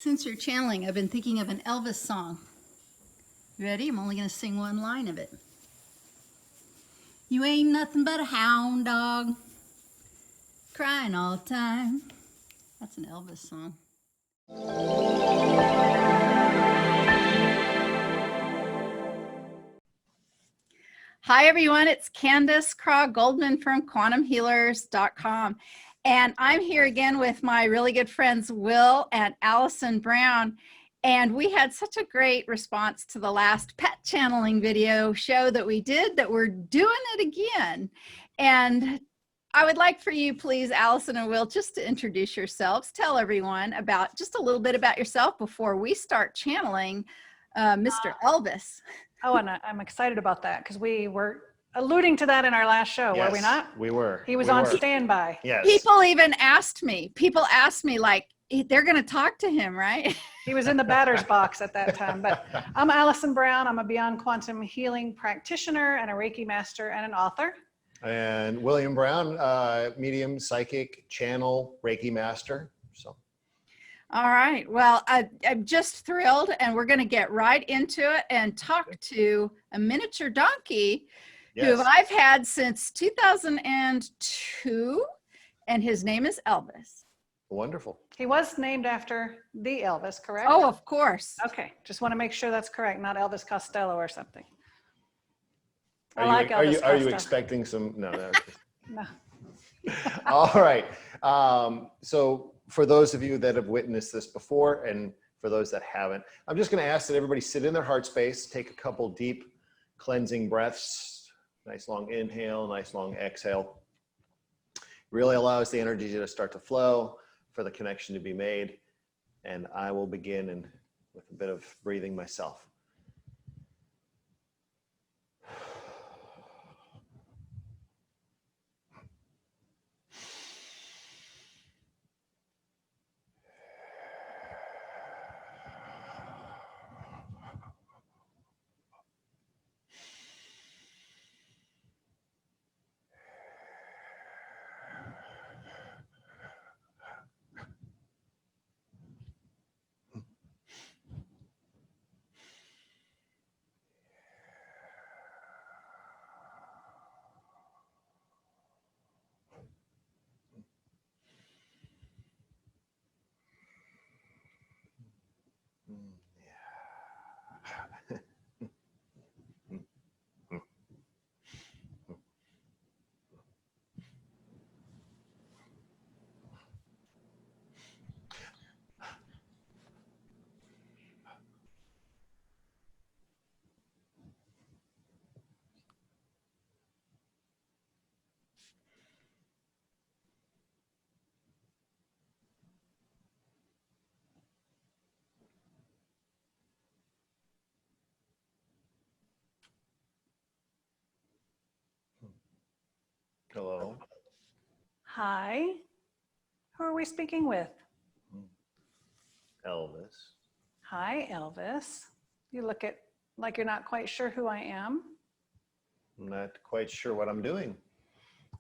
Since you're channeling, I've been thinking of an Elvis song. Ready? I'm only going to sing one line of it. You ain't nothing but a hound dog, crying all the time. That's an Elvis song. Hi, everyone. It's Candace Goldman from quantumhealers.com. And I'm here again with my really good friends, Will and Allison Brown. And we had such a great response to the last pet channeling video show that we did that we're doing it again. And I would like for you, please, Allison and Will, just to introduce yourselves. Tell everyone about just a little bit about yourself before we start channeling Mr. Elvis. Oh, and I'm excited about that because we were alluding to that in our last show, Yes, were we not? We were. He was on standby. Yes. People even asked me, like, they're going to talk to him, right? He was in the batter's box at that time. But I'm Allison Brown. I'm a Beyond Quantum Healing practitioner and a Reiki master and an author. And William Brown, medium, psychic, channel, Reiki master. So. All right. Well, I'm just thrilled, and we're going to get right into it and talk to a miniature donkey who I've had since 2002, and his name is Elvis. Wonderful. He was named after the Elvis, correct? Oh, of course. Okay. Just want to make sure that's correct, not Elvis Costello or something. Are you expecting some? No. No. All right. So for those of you that have witnessed this before, and for those that haven't, I'm just going to ask that everybody sit in their heart space, take a couple deep cleansing breaths, nice long inhale, nice long exhale. Really allows the energy to start to flow, for the connection to be made. And I will begin with a bit of breathing myself. Hello. Hi. Who are we speaking with? Elvis. Hi, Elvis. You look like you're not quite sure who I am. I'm not quite sure what I'm doing.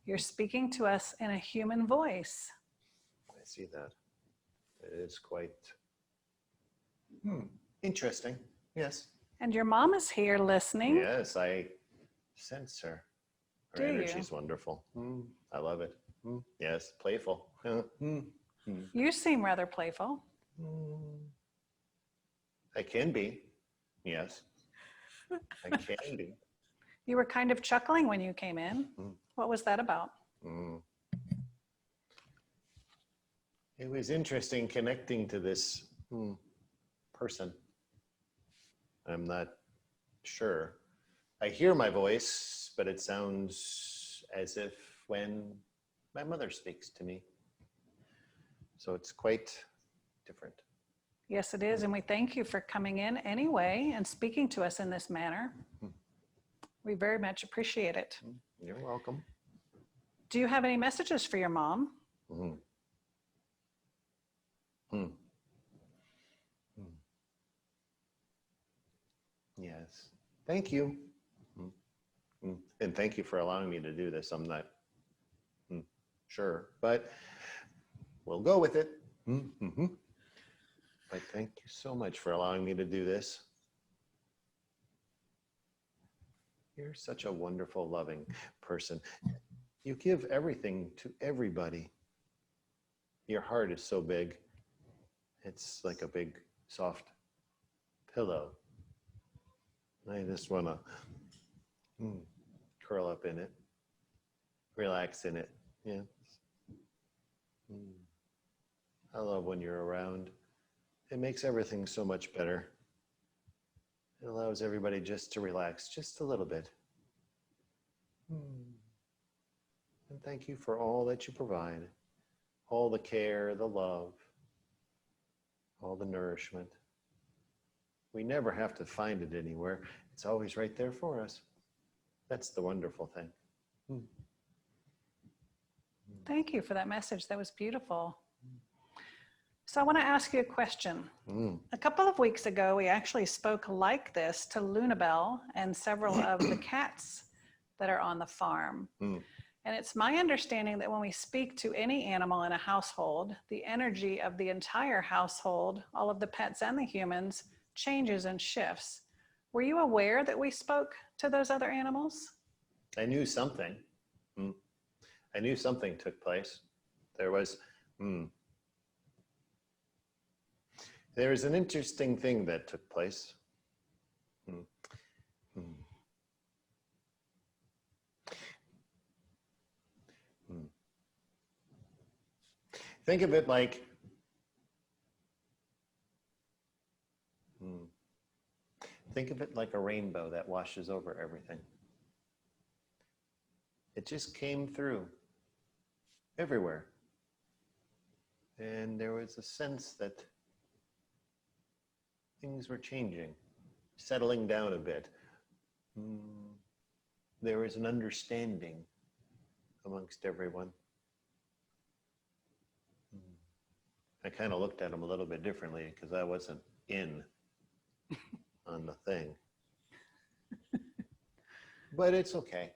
You're speaking to us in a human voice. I see that. It is quite interesting. Yes. And your mom is here listening. Yes, I sense her. Her energy's wonderful. I love it. Yes, playful. You seem rather playful. I can be. Yes, I can be. You were kind of chuckling when you came in. What was that about? It was interesting connecting to this person. I'm not sure. I hear my voice, but it sounds as if when my mother speaks to me. So it's quite different. Yes, it is. And we thank you for coming in anyway and speaking to us in this manner. We very much appreciate it. You're welcome. Do you have any messages for your mom? Yes. Thank you. And thank you for allowing me to do this. I'm not sure, but we'll go with it. But thank you so much for allowing me to do this. You're such a wonderful, loving person. You give everything to everybody. Your heart is so big. It's like a big, soft pillow. I just want to curl up in it, relax in it. Yeah. I love when you're around. It makes everything so much better. It allows everybody just to relax just a little bit. And thank you for all that you provide, all the care, the love, all the nourishment. We never have to find it anywhere. It's always right there for us. That's the wonderful thing. Thank you for that message. That was beautiful. So I want to ask you a question. A couple of weeks ago, we actually spoke like this to LunaBelle and several of the cats that are on the farm. And it's my understanding that when we speak to any animal in a household, the energy of the entire household, all of the pets and the humans, changes and shifts. Were you aware that we spoke to those other animals? I knew something. I knew something took place. There was an interesting thing that took place. Think of it like a rainbow that washes over everything. It just came through everywhere. And there was a sense that things were changing, settling down a bit. There was an understanding amongst everyone. I kind of looked at him a little bit differently because I wasn't in on the thing. But it's okay.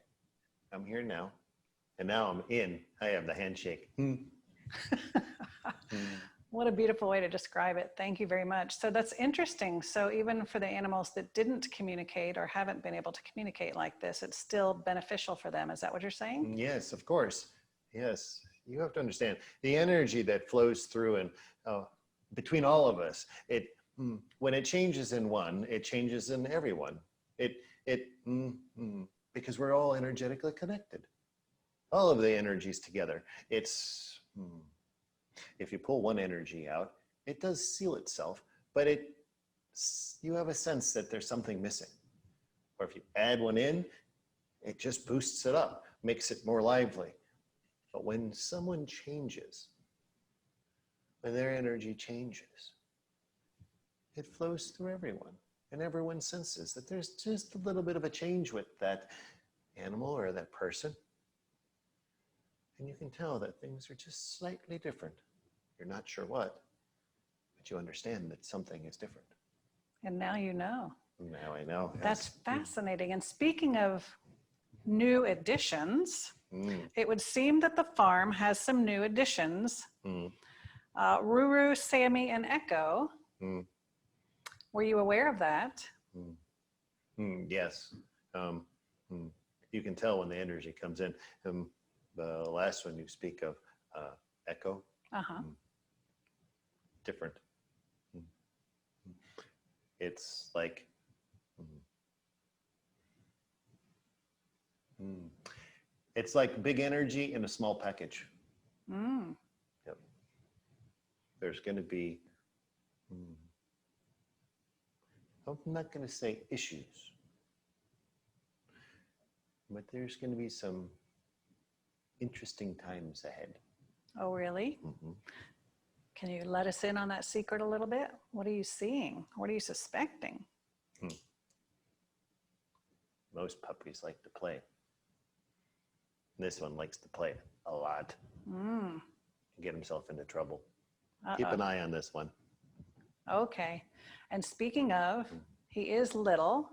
I'm here now. And now I'm in. I have the handshake. What a beautiful way to describe it. Thank you very much. So that's interesting. So even for the animals that didn't communicate or haven't been able to communicate like this, it's still beneficial for them. Is that what you're saying? Yes, of course. Yes. You have to understand the energy that flows through and between all of us. When it changes in one, it changes in everyone. Because we're all energetically connected. All of the energies together. It's if you pull one energy out, it does seal itself, but you have a sense that there's something missing. Or if you add one in, it just boosts it up, makes it more lively. But when someone changes, when their energy changes, it flows through everyone. And everyone senses that there's just a little bit of a change with that animal or that person. And you can tell that things are just slightly different. You're not sure what, but you understand that something is different. And now you know. Now I know. That's fascinating. And speaking of new additions, it would seem that the farm has some new additions. RuRu, Sammy, and Echo. Were you aware of that? Yes. You can tell when the energy comes in. The last one you speak of, Echo, different. It's like, it's like big energy in a small package. Yep. There's going to be, I'm not going to say issues, but there's going to be some interesting times ahead. Oh, really? Can you let us in on that secret a little bit? What are you seeing? What are you suspecting? Most puppies like to play. This one likes to play a lot. Get himself into trouble. Keep an eye on this one. Okay. And speaking of, he is little.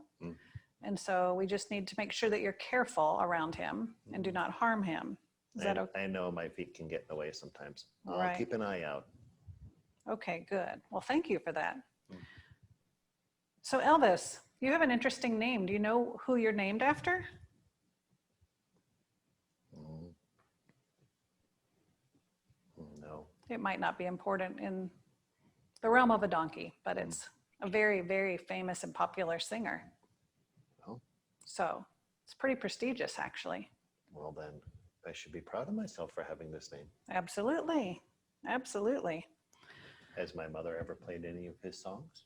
And so we just need to make sure that you're careful around him and do not harm him. Is that okay? I know my feet can get in the way sometimes. I'll Right. keep an eye out. Okay, good. Well, thank you for that. So Elvis, you have an interesting name. Do you know who you're named after? No. It might not be important in the realm of a donkey, but it's a very, very famous and popular singer. Oh. So it's pretty prestigious, actually. Well, then I should be proud of myself for having this name. Absolutely. Absolutely. Has my mother ever played any of his songs?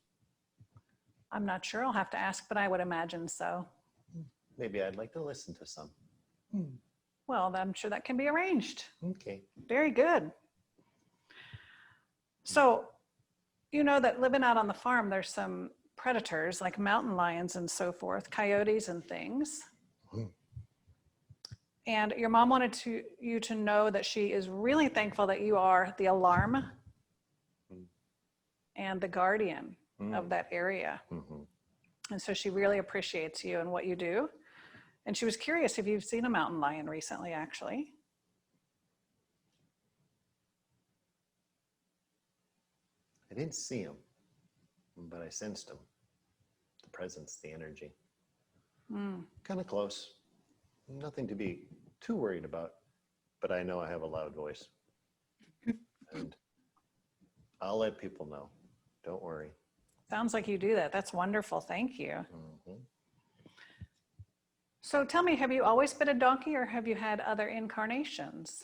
I'm not sure. I'll have to ask, but I would imagine so. Maybe I'd like to listen to some. Well, I'm sure that can be arranged. Okay. Very good. So, you know that living out on the farm, there's some predators like mountain lions and so forth, coyotes and things. And your mom wanted you to know that she is really thankful that you are the alarm and the guardian of that area. And so she really appreciates you and what you do. And she was curious if you've seen a mountain lion recently, actually. I didn't see him, but I sensed him. The presence, the energy. Kind of close. Nothing to be too worried about, but I know I have a loud voice. And I'll let people know. Don't worry. Sounds like you do that. That's wonderful. Thank you. So tell me, have you always been a donkey or have you had other incarnations?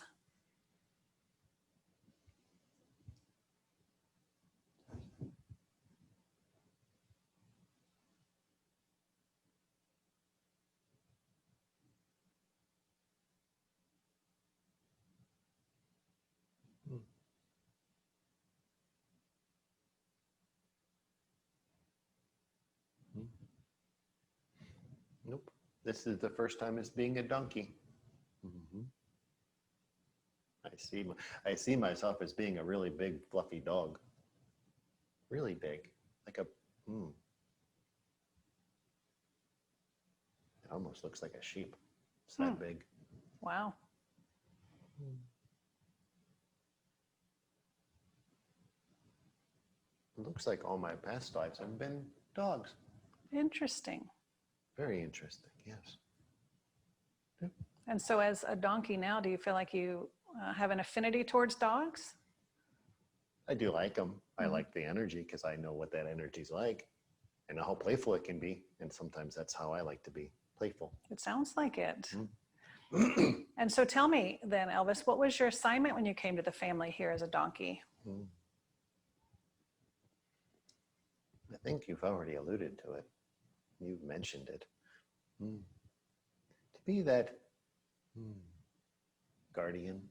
Nope. This is the first time as being a donkey. I see myself as being a really big, fluffy dog. Really big, like a. It almost looks like a sheep. It's that big. Wow. It looks like all my past lives have been dogs. Interesting. Very interesting. Yes. And so as a donkey now, do you feel like you have an affinity towards dogs? I do like them. I like the energy because I know what that energy's like. I know how playful it can be. And sometimes that's how I like to be, playful. It sounds like it. And so tell me then, Elvis, what was your assignment when you came to the family here as a donkey? I think you've already alluded to it. You've mentioned it. To be that guardian.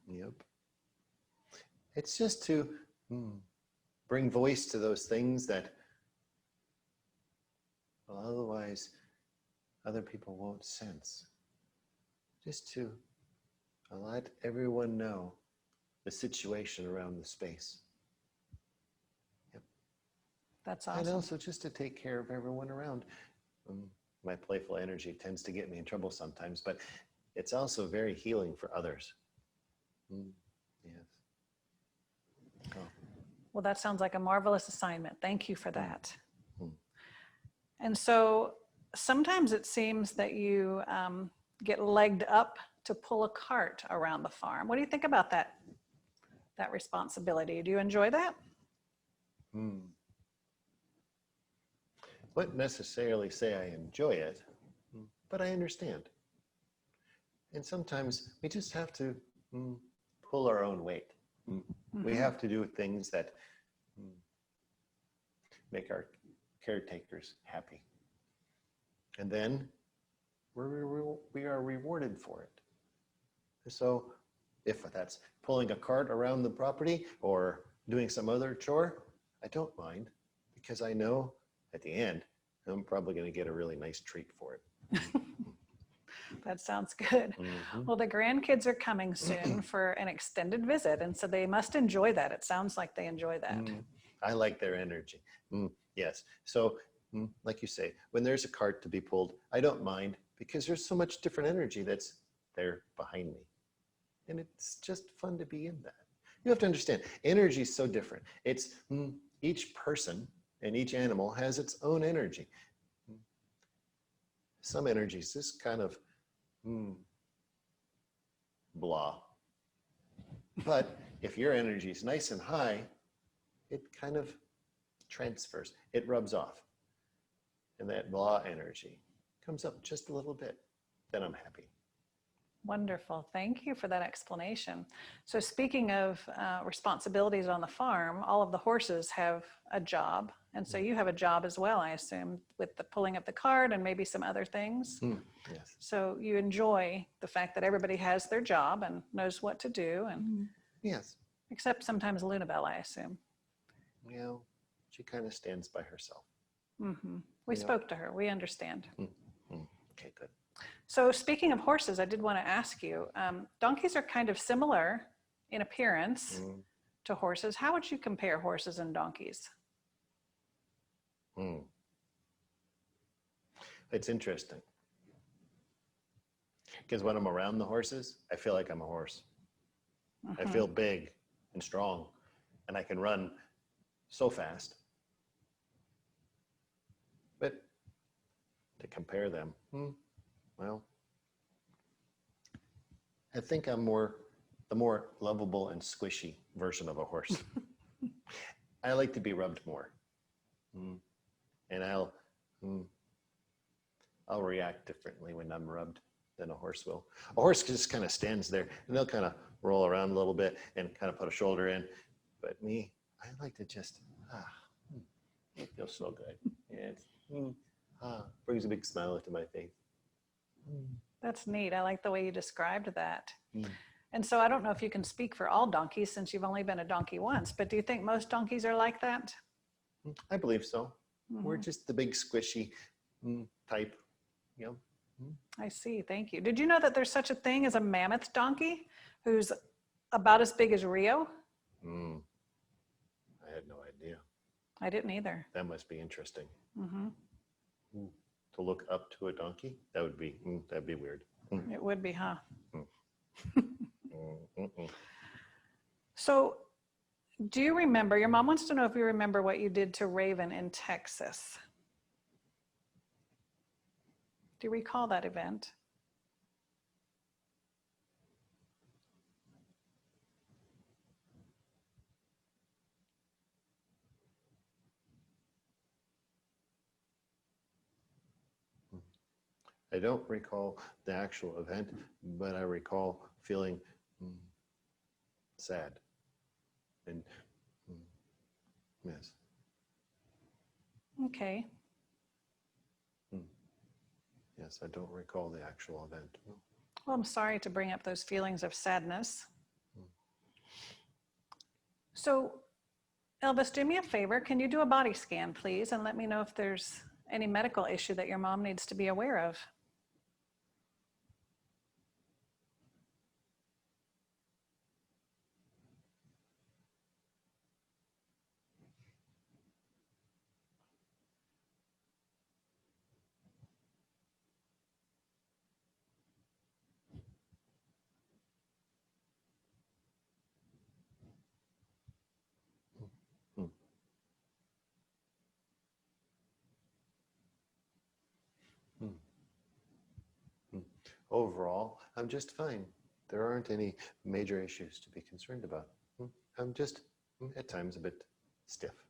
Yep. It's just to bring voice to those things that, well, otherwise other people won't sense. Just to let everyone know the situation around the space. Yep. That's awesome. And also just to take care of everyone around. My playful energy tends to get me in trouble sometimes, but it's also very healing for others. Yes. Oh. Well, that sounds like a marvelous assignment. Thank you for that. And so sometimes it seems that you get legged up to pull a cart around the farm. What do you think about that responsibility? Do you enjoy that? Wouldn't necessarily say I enjoy it, but I understand. And sometimes we just have to pull our own weight. We have to do things that make our caretakers happy. And then we are rewarded for it. So if that's pulling a cart around the property or doing some other chore, I don't mind because I know at the end, I'm probably going to get a really nice treat for it. That sounds good. Well, the grandkids are coming soon for an extended visit, and so they must enjoy that. It sounds like they enjoy that. I like their energy. Yes. So like you say, when there's a cart to be pulled, I don't mind because there's so much different energy that's there behind me. And it's just fun to be in that. You have to understand, energy is so different. It's each person and each animal has its own energy. Some energies just kind of blah. But if your energy is nice and high, it kind of transfers. It rubs off. And that blah energy comes up just a little bit. Then I'm happy. Wonderful. Thank you for that explanation. So speaking of responsibilities on the farm, all of the horses have a job. And so you have a job as well, I assume, with the pulling of the cart and maybe some other things. Yes. So you enjoy the fact that everybody has their job and knows what to do. And Yes. except sometimes LunaBelle, I assume. Well, she kind of stands by herself. We spoke to her. We understand. Okay, good. So speaking of horses, I did want to ask you, donkeys are kind of similar in appearance to horses. How would you compare horses and donkeys? It's interesting. Because when I'm around the horses, I feel like I'm a horse. I feel big and strong, and I can run so fast. But to compare them, well, I think I'm the more lovable and squishy version of a horse. I like to be rubbed more. And I'll react differently when I'm rubbed than a horse will. A horse just kind of stands there and they'll kind of roll around a little bit and kind of put a shoulder in. But me, I like to just, it feels so good. Yeah, it's, brings a big smile to my face. That's neat. I like the way you described that. And so I don't know if you can speak for all donkeys since you've only been a donkey once, but do you think most donkeys are like that? I believe so. We're just the big squishy type, I see. Thank you. Did you know that there's such a thing as a mammoth donkey who's about as big as Rio? I had no idea. I didn't either. That must be interesting. To look up to a donkey, that'd be weird. It would be, huh? So do you remember, your mom wants to know if you remember what you did to Raven in Texas. Do you recall that event? I don't recall the actual event, but I recall feeling sad. And yes. Okay. Yes, I don't recall the actual event. No. Well, I'm sorry to bring up those feelings of sadness. So, Elvis, do me a favor. Can you do a body scan, please, and let me know if there's any medical issue that your mom needs to be aware of? Overall, I'm just fine. There aren't any major issues to be concerned about. I'm just at times a bit stiff.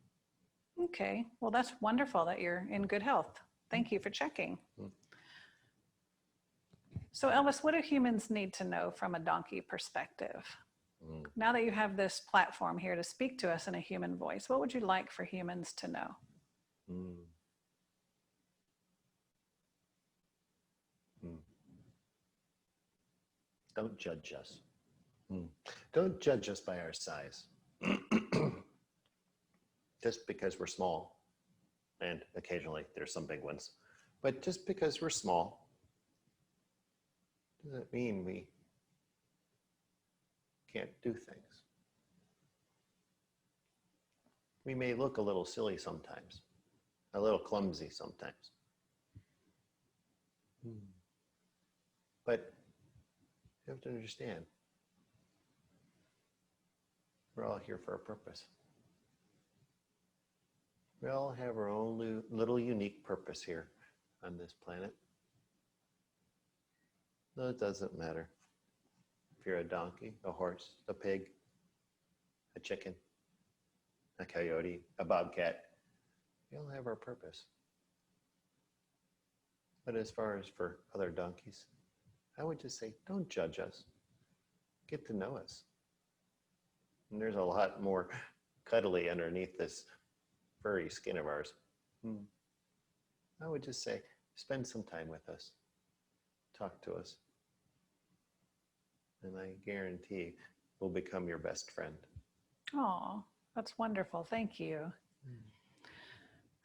Okay, well, that's wonderful that you're in good health. Thank you for checking. So Elvis, what do humans need to know from a donkey perspective? Now that you have this platform here to speak to us in a human voice, what would you like for humans to know? Don't judge us. Don't judge us by our size. Just because we're small, and occasionally there's some big ones, but just because we're small doesn't mean we can't do things. We may look a little silly sometimes, a little clumsy sometimes. But you have to understand, We're all here for a purpose. We all have our own little unique purpose here on this planet. No, it doesn't matter if you're a donkey, a horse, a pig, a chicken, a coyote, a bobcat. We all have our purpose. But as far as for other donkeys, I would just say, don't judge us. Get to know us. And there's a lot more cuddly underneath this furry skin of ours. I would just say, spend some time with us. Talk to us. And I guarantee we'll become your best friend. Oh, that's wonderful. Thank you.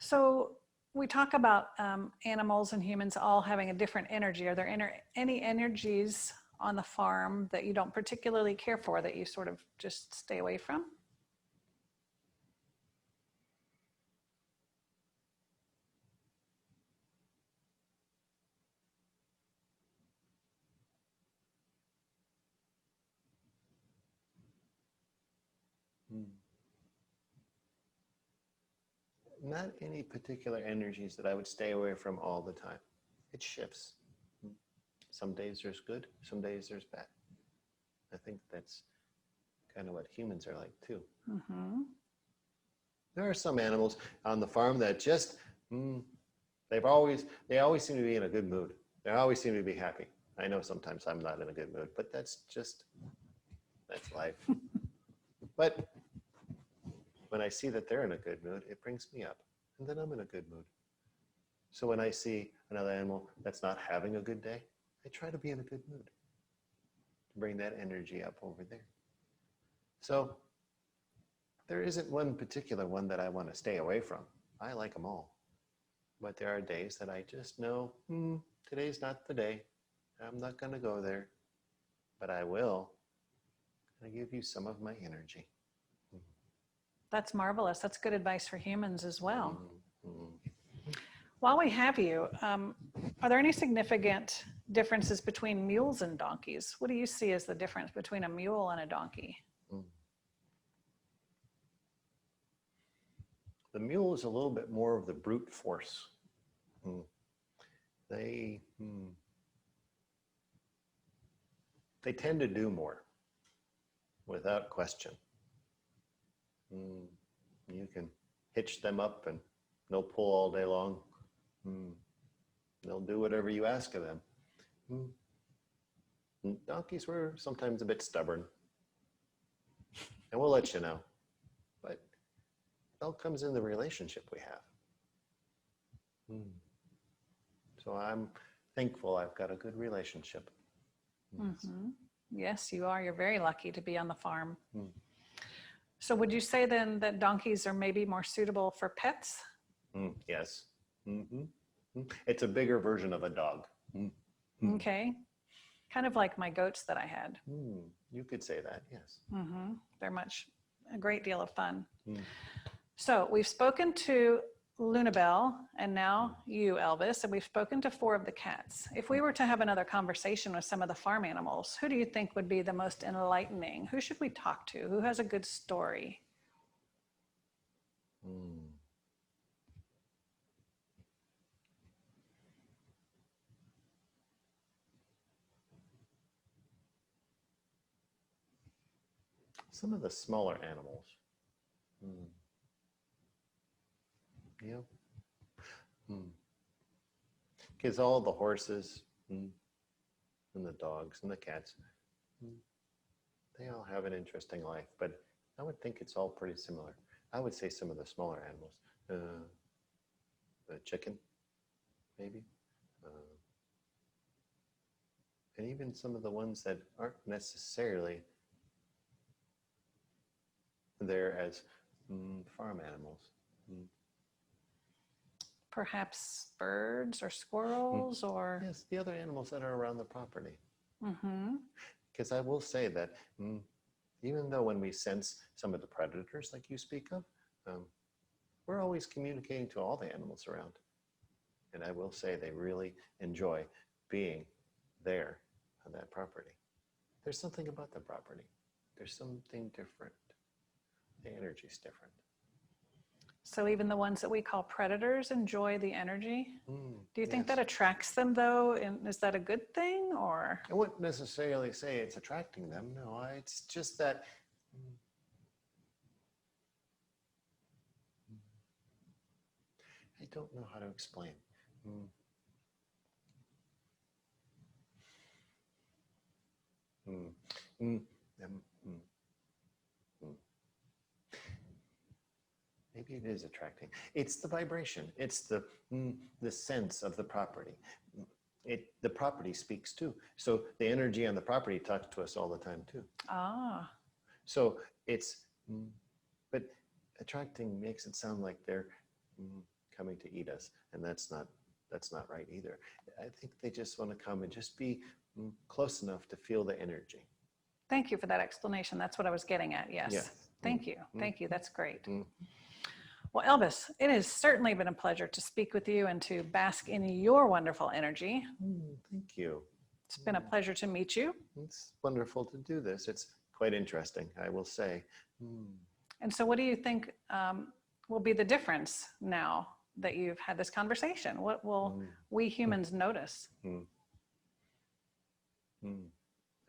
So we talk about animals and humans all having a different energy. Are there any energies on the farm that you don't particularly care for, that you sort of just stay away from? Not any particular energies that I would stay away from all the time. It shifts. Some days there's good, some days there's bad. I think that's kind of what humans are like too. There are some animals on the farm that just, they always seem to be in a good mood. They always seem to be happy. I know sometimes I'm not in a good mood, but that's life. But when I see that they're in a good mood, it brings me up, and then I'm in a good mood. So when I see another animal that's not having a good day, I try to be in a good mood to bring that energy up over there. So there isn't one particular one that I want to stay away from. I like them all. But there are days that I just know, today's not the day. I'm not going to go there. But I will. I give you some of my energy. That's marvelous. That's good advice for humans as well. While we have you, are there any significant differences between mules and donkeys? What do you see as the difference between a mule and a donkey? The mule is a little bit more of the brute force. They tend to do more, without question. You can hitch them up and they'll pull all day long. They'll do whatever you ask of them. Donkeys were sometimes a bit stubborn. And we'll let you know. But it all comes in the relationship we have. So I'm thankful I've got a good relationship. Yes, you are. You're very lucky to be on the farm. So would you say then that donkeys are maybe more suitable for pets? Yes. It's a bigger version of a dog. Okay. Kind of like my goats that I had. You could say that, yes. They're a great deal of fun. So we've spoken to LunaBelle and now you, Elvis, and we've spoken to 4 of the cats. If we were to have another conversation with some of the farm animals, who do you think would be the most enlightening? Who should we talk to? Who has a good story? Some of the smaller animals. Yep. Because all the horses and the dogs and the cats, they all have an interesting life, but I would think it's all pretty similar. I would say some of the smaller animals, the chicken, maybe, and even some of the ones that aren't necessarily there as farm animals. Perhaps birds or squirrels or... Yes, the other animals that are around the property. Because I will say that even though when we sense some of the predators like you speak of, we're always communicating to all the animals around. And I will say they really enjoy being there on that property. There's something about the property. There's something different. The energy's different. So even the ones that we call predators enjoy the energy. Do you think Yes. that attracts them though? And is that a good thing or? I wouldn't necessarily say it's attracting them. No, it's just that I don't know how to explain. Maybe it is attracting. It's the vibration. It's the sense of the property. The property speaks too. So the energy on the property talks to us all the time too. Ah. So it's, but attracting makes it sound like they're coming to eat us, and that's not right either. I think they just want to come and just be close enough to feel the energy. Thank you for that explanation. That's what I was getting at. Yes. Yeah. Thank you. Thank you. That's great. Well, Elvis, it has certainly been a pleasure to speak with you and to bask in your wonderful energy. Thank you. It's been a pleasure to meet you. It's wonderful to do this. It's quite interesting, I will say. And so what do you think will be the difference now that you've had this conversation? What will we humans notice?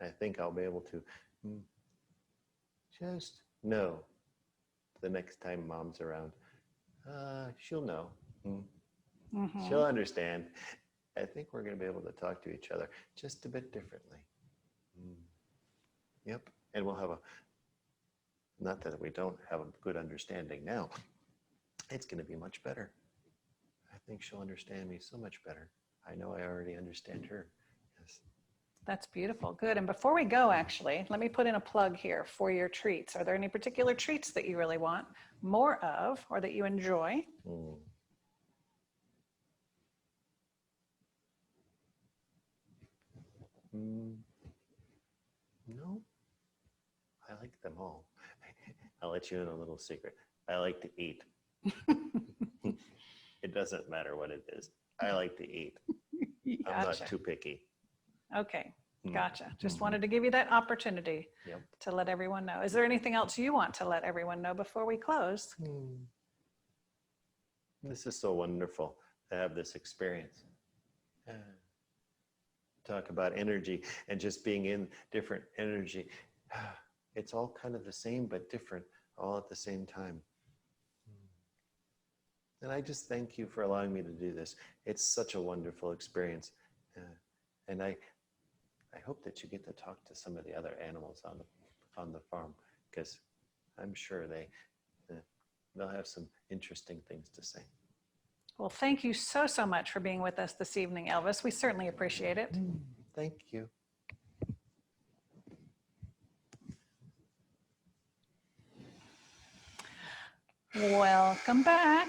I think I'll be able to just know the next time Mom's around. She'll know. She'll understand. I think we're going to be able to talk to each other just a bit differently. Yep. And we'll have not that we don't have a good understanding now. It's going to be much better. I think she'll understand me so much better. I know I already understand her. Yes. That's beautiful. Good. And before we go, actually, let me put in a plug here for your treats. Are there any particular treats that you really want more of or that you enjoy? No, I like them all. I'll let you in a little secret. I like to eat. It doesn't matter what it is. I like to eat. I'm not too picky. Okay, gotcha. Just wanted to give you that opportunity to let everyone know. Is there anything else you want to let everyone know before we close? This is so wonderful to have this experience. Talk about energy and just being in different energy. It's all kind of the same but different all at the same time. And I just thank you for allowing me to do this. It's such a wonderful experience. And I hope that you get to talk to some of the other animals on the farm, because I'm sure they'll have some interesting things to say. Well, thank you so, so much for being with us this evening, Elvis. We certainly appreciate it. Thank you. Welcome back.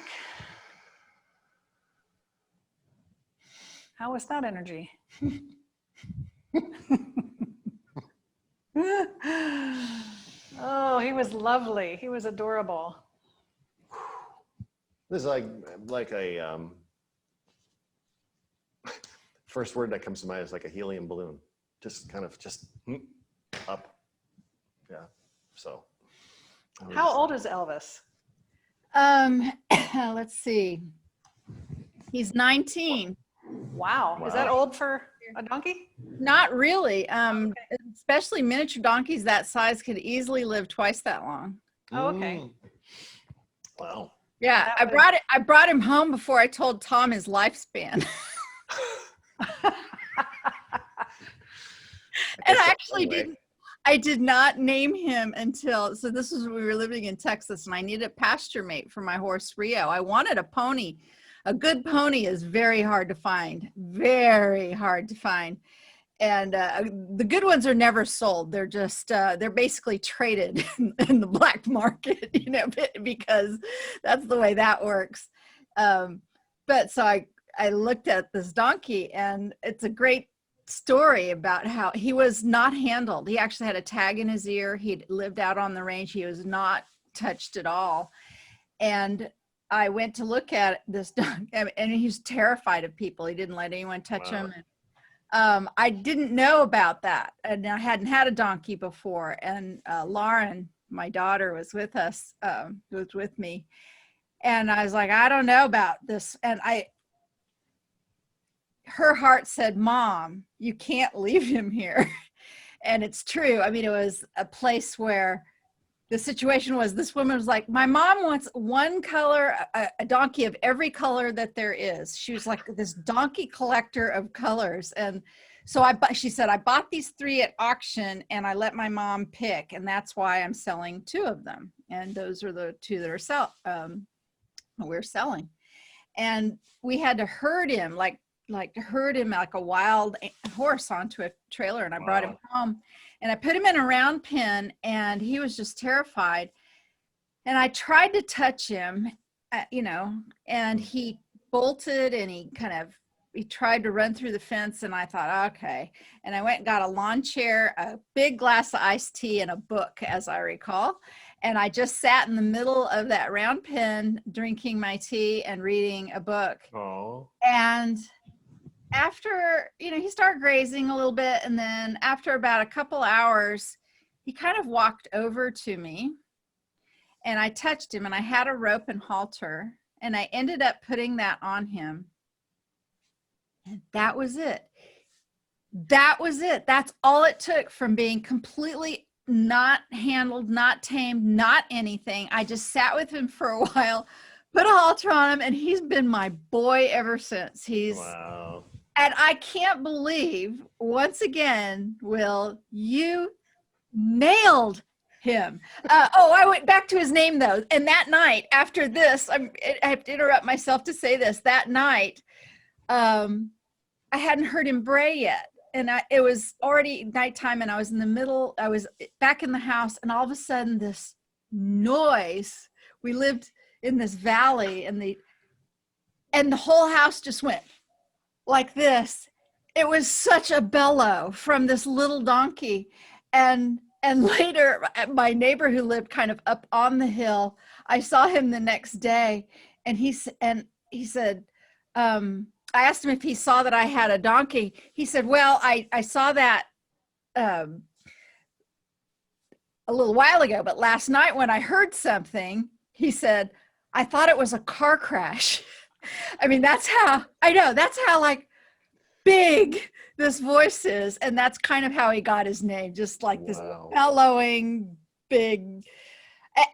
How was that energy? Oh, he was lovely. He was adorable. This is like a first word that comes to mind is like a helium balloon, just kind of up. Yeah. So. How old is Elvis? Let's see. He's 19. Wow. Is that old for a donkey? Not really. Especially miniature donkeys that size could easily live twice that long. Oh, okay. Wow. Yeah, I brought him home before I told Tom his lifespan. And I did not name him until, so this was when we were living in Texas and I needed a pasture mate for my horse Rio. I wanted a pony. A good pony is very hard to find, very hard to find. And the good ones are never sold. They're just, they're basically traded in the black market, you know, because that's the way that works. But so I looked at this donkey and it's a great story about how he was not handled. He actually had a tag in his ear. He'd lived out on the range. He was not touched at all. And I went to look at this dog and he's terrified of people. He didn't let anyone touch him. I didn't know about that, and I hadn't had a donkey before. And Lauren my daughter was with us, was with me. And I was like, I don't know about this. And her heart said, Mom, you can't leave him here. And it's true. I mean, it was a place where the situation was, this woman was like, my mom wants one color, a donkey of every color that there is. She was like this donkey collector of colors. And so she said, I bought these 3 at auction and I let my mom pick. And that's why I'm selling 2 of them. And those are the 2 that are we're selling. And we had to herd him, like herd him like a wild horse onto a trailer. And I brought him home and I put him in a round pen and he was just terrified. And I tried to touch him, and he bolted and he tried to run through the fence. And I thought, okay. And I went and got a lawn chair, a big glass of iced tea, and a book, as I recall. And I just sat in the middle of that round pen, drinking my tea and reading a book. Oh. And after, he started grazing a little bit. And then after about a couple hours, he kind of walked over to me and I touched him and I had a rope and halter and I ended up putting that on him. And that was it. That was it. That's all it took from being completely not handled, not tamed, not anything. I just sat with him for a while, put a halter on him, and he's been my boy ever since. Wow. And I can't believe, once again, Will, you nailed him. I went back to his name though. And that night after this, I have to interrupt myself to say this, that night, I hadn't heard him bray yet. And it was already nighttime and I was back in the house and all of a sudden this noise, we lived in this valley and the whole house just went like this. It was such a bellow from this little donkey. And later my neighbor who lived kind of up on the hill, I saw him the next day and he said, I asked him if he saw that I had a donkey. He said, well, I saw that a little while ago, but last night when I heard something, he said, I thought it was a car crash. I mean, that's how like big this voice is. And that's kind of how he got his name, just like this bellowing big.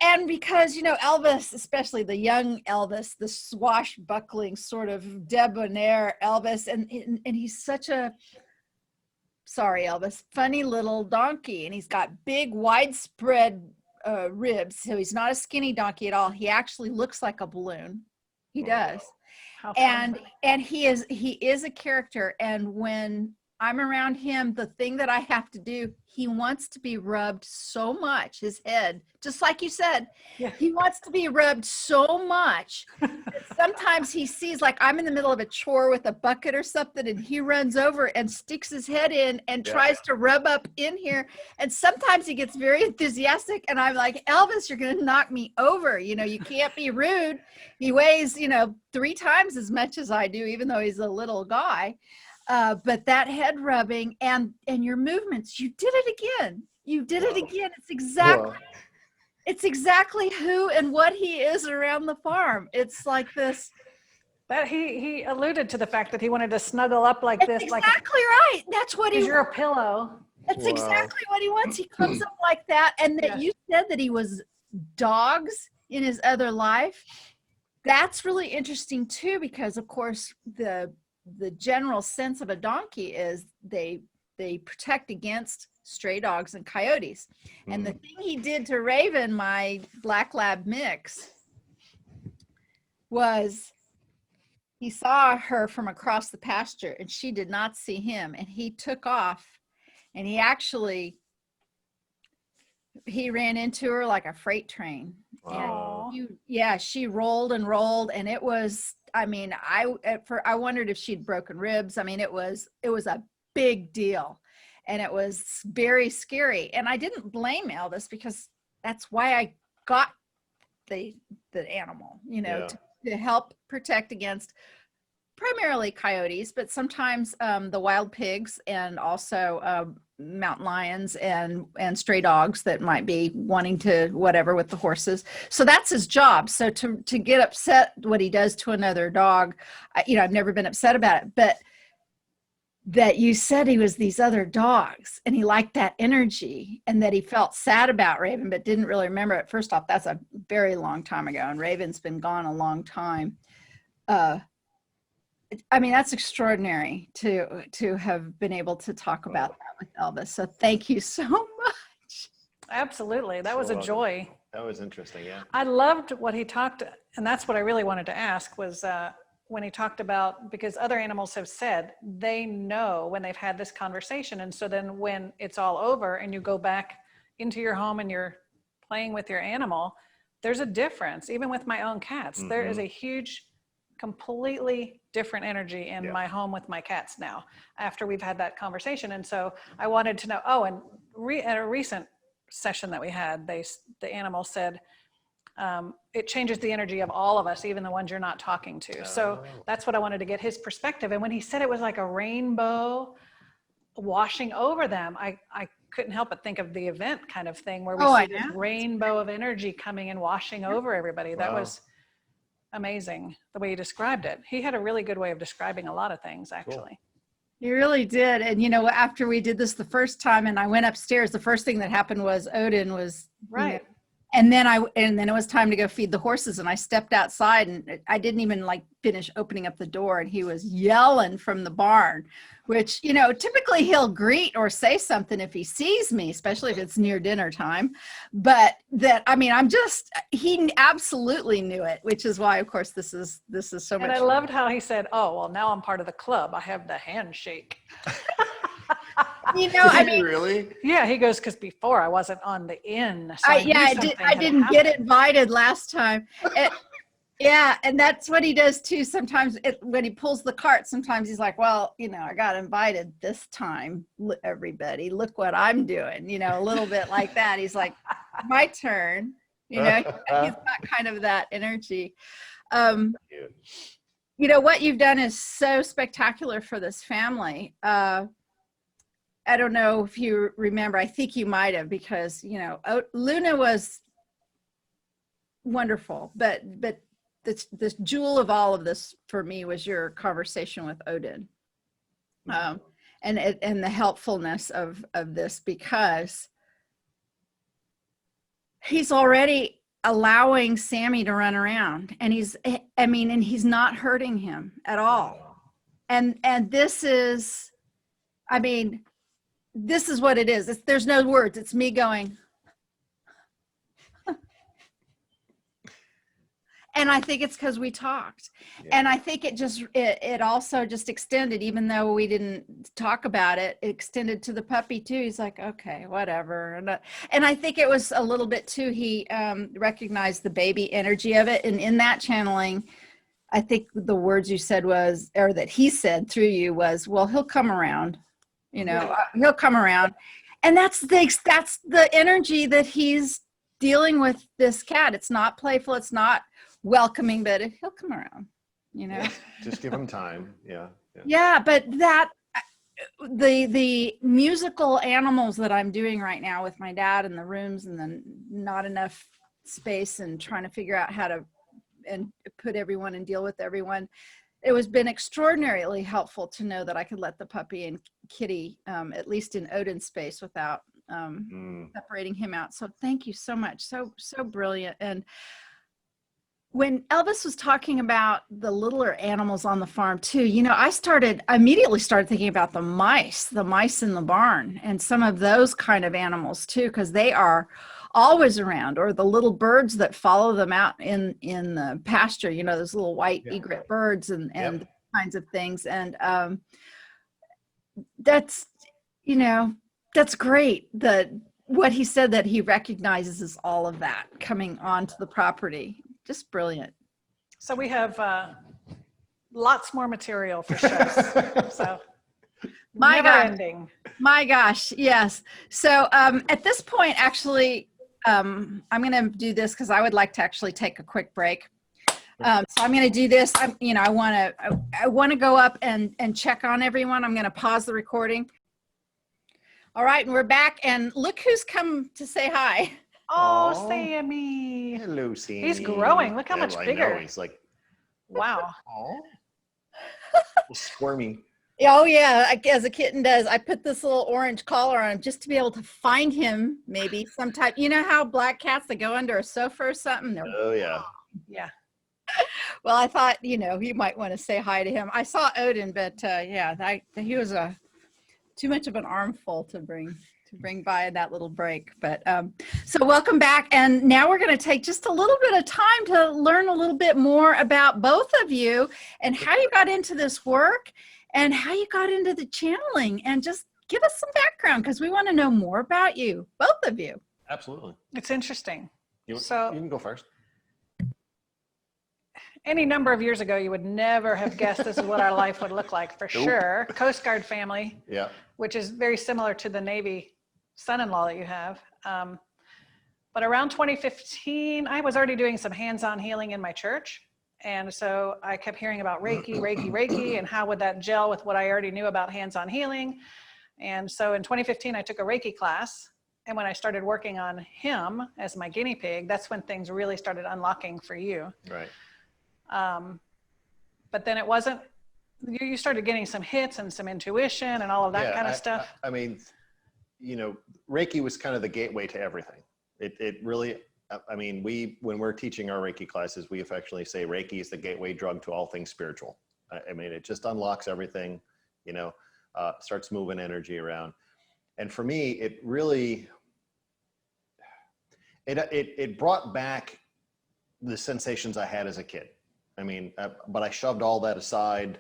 And because, Elvis, especially the young Elvis, the swashbuckling sort of debonair Elvis, and he's such a, sorry, Elvis, funny little donkey. And he's got big, widespread ribs. So he's not a skinny donkey at all. He actually looks like a balloon. He does. And he is a character. And when I'm around him, the thing that I have to do, he wants to be rubbed so much, his head, just like you said, he wants to be rubbed so much that sometimes he sees, like I'm in the middle of a chore with a bucket or something, and he runs over and sticks his head in and tries to rub up in here. And sometimes he gets very enthusiastic and I'm like, Elvis, you're going to knock me over. You can't be rude. He weighs, 3 times as much as I do, even though he's a little guy. But that head rubbing and your movements, you did it again. You did it again. It's exactly who and what he is around the farm. It's like this. That he alluded to the fact that he wanted to snuggle up like this. Exactly right. That's what you're a pillow. That's exactly what he wants. He comes up like that. And that you said that he was dogs in his other life. That's really interesting too, because of course the general sense of a donkey is they protect against stray dogs and coyotes. And the thing he did to Raven, my black lab mix, was he saw her from across the pasture and she did not see him, and he took off and he ran into her like a freight train. And she rolled and rolled, and it was, I mean, I wondered if she'd broken ribs. I mean, it was a big deal, and it was very scary. And I didn't blame Elvis, because that's why I got the animal, to help protect against primarily coyotes, but sometimes the wild pigs, and also mountain lions and stray dogs that might be wanting to whatever with the horses. So that's his job. So to get upset what he does to another dog, I've never been upset about it, but that you said he was these other dogs and he liked that energy and that he felt sad about Raven, but didn't really remember it. First off, that's a very long time ago and Raven's been gone a long time. That's extraordinary to have been able to talk about that with Elvis. So thank you so much. Absolutely. That was a joy. That was interesting. Yeah. I loved what he talked, and that's what I really wanted to ask was when he talked about, because other animals have said they know when they've had this conversation. And so then when it's all over and you go back into your home and you're playing with your animal, there's a difference. Even with my own cats, there is a huge, completely different energy in my home with my cats now after we've had that conversation. And so I wanted to know, and at a recent session that we had, the animal said, it changes the energy of all of us, even the ones you're not talking to. So that's what I wanted to get his perspective. And when he said it was like a rainbow washing over them, I couldn't help but think of the event kind of thing where we see this rainbow of energy coming and washing over everybody. That was amazing the way he described it. He had a really good way of describing a lot of things, actually. Cool. He really did. And after we did this the first time and I went upstairs, the first thing that happened was Odin was right. And then it was time to go feed the horses and I stepped outside and I didn't even finish opening up the door and he was yelling from the barn, which, typically he'll greet or say something if he sees me, especially if it's near dinner time. But he absolutely knew it, which is why, of course, this is so much. And I loved how he said, oh, well, now I'm part of the club. I have the handshake. Really? Yeah, he goes, because before I wasn't on the in. So I didn't get invited last time. And that's what he does too. Sometimes when he pulls the cart, sometimes he's like, well, I got invited this time. Everybody, look what I'm doing. A little bit like that. He's like, my turn. He's got kind of that energy. What you've done is so spectacular for this family. I don't know if you remember, I think you might have, because, Luna was wonderful, but the jewel of all of this for me was your conversation with Odin, and the helpfulness of this, because he's already allowing Sammy to run around and he's not hurting him at all. And this is, this is what it is. There's no words. It's me going. And I think it's because we talked. And I think it also just extended, even though we didn't talk about it, it extended to the puppy too. He's like, okay, whatever. And I think it was a little bit too, he recognized the baby energy of it. And in that channeling, I think the words you said was, or that he said through you was, well, he'll come around. He'll come around. And that's the energy that he's dealing with this cat. It's not playful. It's not welcoming, but he'll come around, Just give him time. Yeah. But the musical animals that I'm doing right now with my dad in the rooms and then not enough space and trying to figure out how to and put everyone and deal with everyone. It was been extraordinarily helpful to know that I could let the puppy and kitty, at least in Odin's space, without separating him out. So thank you so much. So brilliant. And when Elvis was talking about the littler animals on the farm too, I immediately started thinking about the mice in the barn and some of those kind of animals too, because they are always around, or the little birds that follow them out in the pasture, those little white egret birds and kinds of things. And that's great. What he said, that he recognizes is all of that coming onto the property. Just brilliant. So we have lots more material for shows. So never ending. My gosh, yes. So at this point, actually, I'm going to do this because I would like to actually take a quick break. So I'm going to do this. I want to go up and check on everyone. I'm going to pause the recording. All right, and we're back, and look who's come to say hi. Oh, Aw. Sammy. Hello, Sammy. He's growing. Look how much I bigger. know. He's like, Wow. oh, squirmy. Oh yeah, as a kitten does. I put this little orange collar on him just to be able to find him maybe sometime. You know how black cats that go under a sofa or something? Oh yeah. Yeah. Well, I thought, you might want to say hi to him. I saw Odin, but yeah, he was too much of an armful to bring by that little break. But so welcome back. And now we're going to take just a little bit of time to learn a little bit more about both of you and how you got into this work and how you got into the channeling, and just give us some background because we want to know more about you, both of you. Absolutely. It's interesting. You So can go first. any number of years ago, you would never have guessed this is what our life would look like, for Nope. sure. Coast Guard family, Yeah. which is very similar to the Navy son-in-law that you have. But around 2015, I was already doing some hands-on healing in my church. And so I kept hearing about Reiki, and how would that gel with what I already knew about hands-on healing. And so in 2015, I took a Reiki class. And when I started working on him as my guinea pig, that's when things really started unlocking for you. Right. But then it wasn't, you started getting some hits and some intuition and all of that kind of stuff. I mean, Reiki was kind of the gateway to everything. It really, I mean, when we're teaching our Reiki classes, we affectionately say Reiki is the gateway drug to all things spiritual. I mean, it just unlocks everything, starts moving energy around. And for me, it really, it brought back the sensations I had as a kid. I mean, but I shoved all that aside,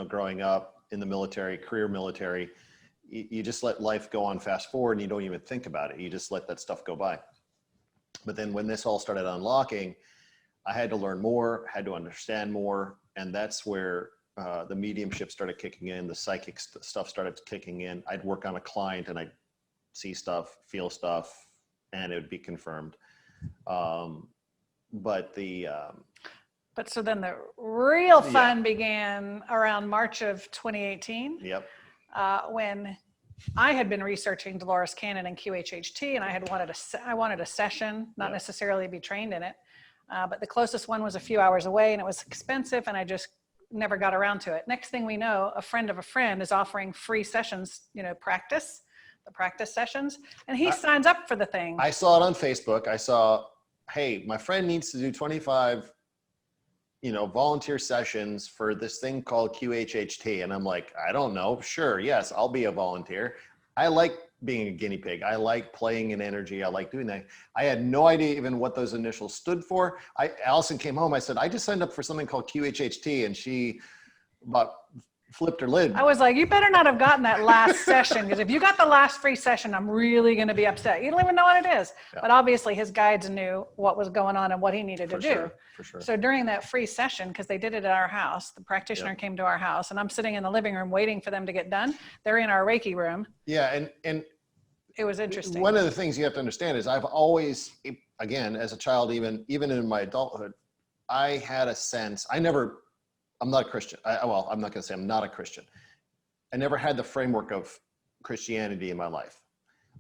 growing up in the military, career military. You just let life go on fast forward and you don't even think about it. You just let that stuff go by. But then when this all started unlocking, I had to learn more, had to understand more. And that's where the mediumship started kicking in. The psychic stuff started kicking in. I'd work on a client and I'd see stuff, feel stuff, and it would be confirmed. But so then the real fun began around March of 2018. Yep. When I had been researching Dolores Cannon and QHHT, and I wanted a session, not necessarily be trained in it, but the closest one was a few hours away, and it was expensive, and I just never got around to it. Next thing we know, a friend of a friend is offering free sessions, the practice sessions, and he signs up for the thing. I saw it on Facebook. I saw, hey, my friend needs to do 25 volunteer sessions for this thing called QHHT. And I'm like, I don't know. Sure. Yes, I'll be a volunteer. I like being a guinea pig. I like playing in energy. I like doing that. I had no idea even what those initials stood for. Allison came home. I said, I just signed up for something called QHHT. And she about flipped her lid. I was like, you better not have gotten that last session, because if you got the last free session, I'm really going to be upset. You don't even know what it is. Yeah. But obviously his guides knew what was going on and what he needed to do. For sure. So during that free session, because they did it at our house, the practitioner came to our house, and I'm sitting in the living room waiting for them to get done. They're in our Reiki room. Yeah, and it was interesting. One of the things you have to understand is I've always, again, as a child, even in my adulthood, I had a sense, I'm not a Christian. I'm not going to say I'm not a Christian. I never had the framework of Christianity in my life.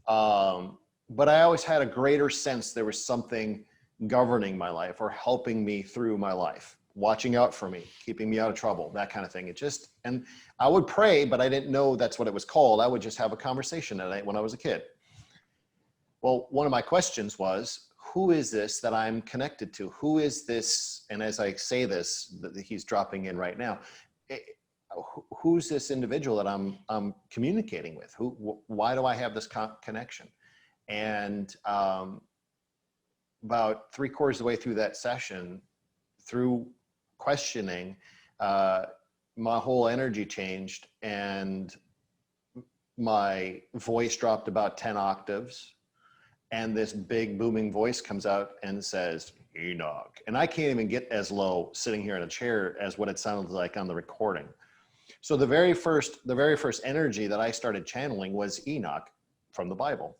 But I always had a greater sense there was something governing my life or helping me through my life, watching out for me, keeping me out of trouble, that kind of thing. And I would pray, but I didn't know that's what it was called. I would just have a conversation at night when I was a kid. Well, one of my questions was, who is this that I'm connected to? Who is this? And as I say this, he's dropping in right now. Who's this individual that I'm communicating with? Why do I have this connection? And about 3/4 of the way through that session, through questioning, my whole energy changed, and my voice dropped about 10 octaves. And this big booming voice comes out and says, Enoch. And I can't even get as low sitting here in a chair as what it sounded like on the recording. So the very first energy that I started channeling was Enoch from the Bible.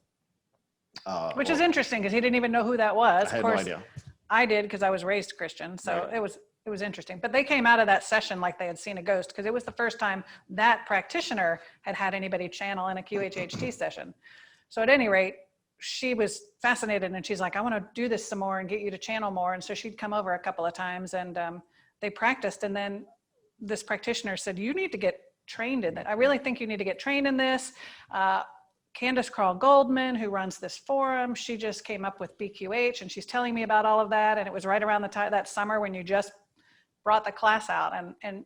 Which is interesting, because he didn't even know who that was. I had no idea. I did, because I was raised Christian. So It was was interesting. But they came out of that session like they had seen a ghost, because it was the first time that practitioner had had anybody channel in a QHHT session. So at any rate, she was fascinated, and she's like, I want to do this some more and get you to channel more. And so she'd come over a couple of times, and they practiced. And then this practitioner said, you need to get trained in that. I really think you need to get trained in this. Candace Goldman, who runs this forum, she just came up with BQH, and she's telling me about all of that. And it was right around the time that summer when you just brought the class out. And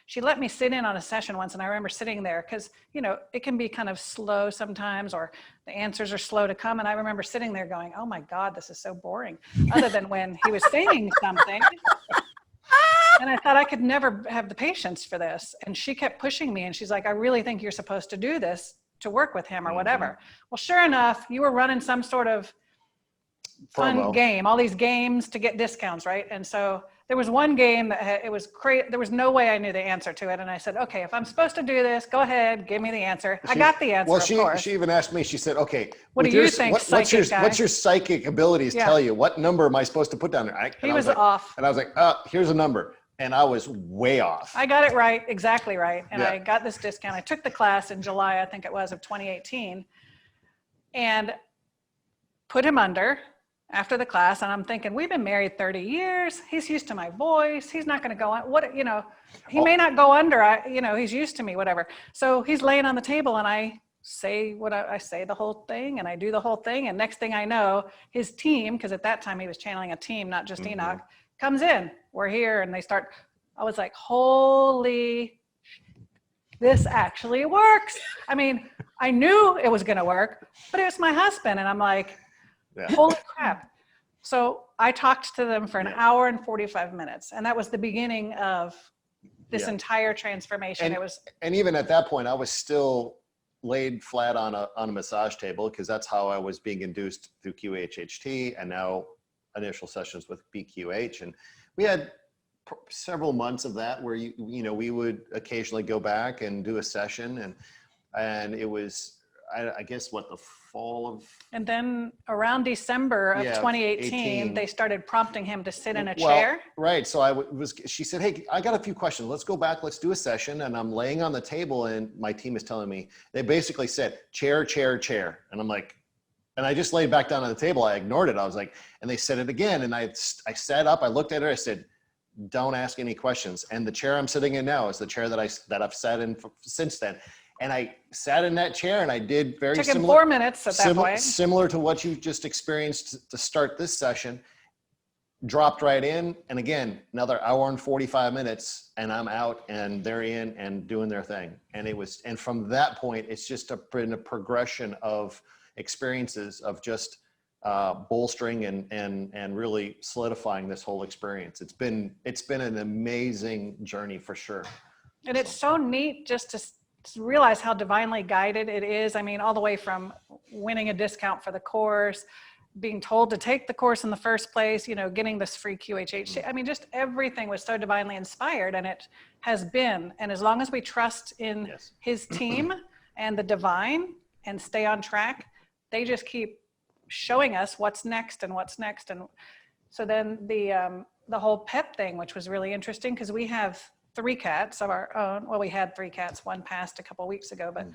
she let me sit in on a session once, and I remember sitting there because, it can be kind of slow sometimes, or the answers are slow to come. And I remember sitting there going, oh my God, this is so boring. Other than when he was saying something. And I thought I could never have the patience for this. And she kept pushing me, and she's like, I really think you're supposed to do this to work with him or whatever. Well, sure enough, you were running some sort of fun game, all these games to get discounts, right? And so there was one game that it was crazy. There was no way I knew the answer to it. And I said, okay, if I'm supposed to do this, go ahead, give me the answer. I got the answer, of course. She even asked me, she said, okay, what do you think, what's your psychic abilities tell you? What number am I supposed to put down there? He was off. And I was like, here's a number. And I was way off. I got it right, exactly right. And I got this discount. I took the class in July, I think it was, of 2018, and put him under after the class. And I'm thinking, we've been married 30 years. He's used to my voice. He's not going to go on. He may not go under. He's used to me, whatever. So he's laying on the table, and I say I say the whole thing, and I do the whole thing. And next thing I know, his team, because at that time he was channeling a team, not just Enoch, comes in. We're here, and they start. I was like, holy, this actually works. I mean, I knew it was going to work, but it was my husband. And I'm like, holy crap. So I talked to them for an hour and 45 minutes. And that was the beginning of this entire transformation. And even at that point, I was still laid flat on a massage table, because that's how I was being induced through QHHT, and now initial sessions with BQH. And we had several months of that where we would occasionally go back and do a session, and it was I guess the fall of, and then around December of 2018 they started prompting him to sit in a chair. Right. So she said, hey, I got a few questions, let's go back, let's do a session. And I'm laying on the table, and my team is telling me, they basically said chair, chair, chair. And I'm like, and I just laid back down on the table. I ignored it. I was like, and they said it again. And I sat up, I looked at her, I said, don't ask any questions. And the chair I'm sitting in now is the chair that I've sat in since then. And I sat in that chair, and I did Took him 4 minutes at that point. Similar to what you just experienced to start this session. Dropped right in, and again, another hour and 45 minutes, and I'm out, and they're in and doing their thing. And from that point, it's just been a progression of experiences of just bolstering and really solidifying this whole experience. It's been an amazing journey for sure. And it's so neat just to realize how divinely guided it is. I mean, all the way from winning a discount for the course, being told to take the course in the first place, getting this free QHHT. I mean, just everything was so divinely inspired, and it has been. And as long as we trust in his team and the divine and stay on track, they just keep showing us what's next and what's next. And so then the whole pet thing, which was really interesting, because we have 3 cats of our own. Well, we had 3 cats. One passed a couple weeks ago, but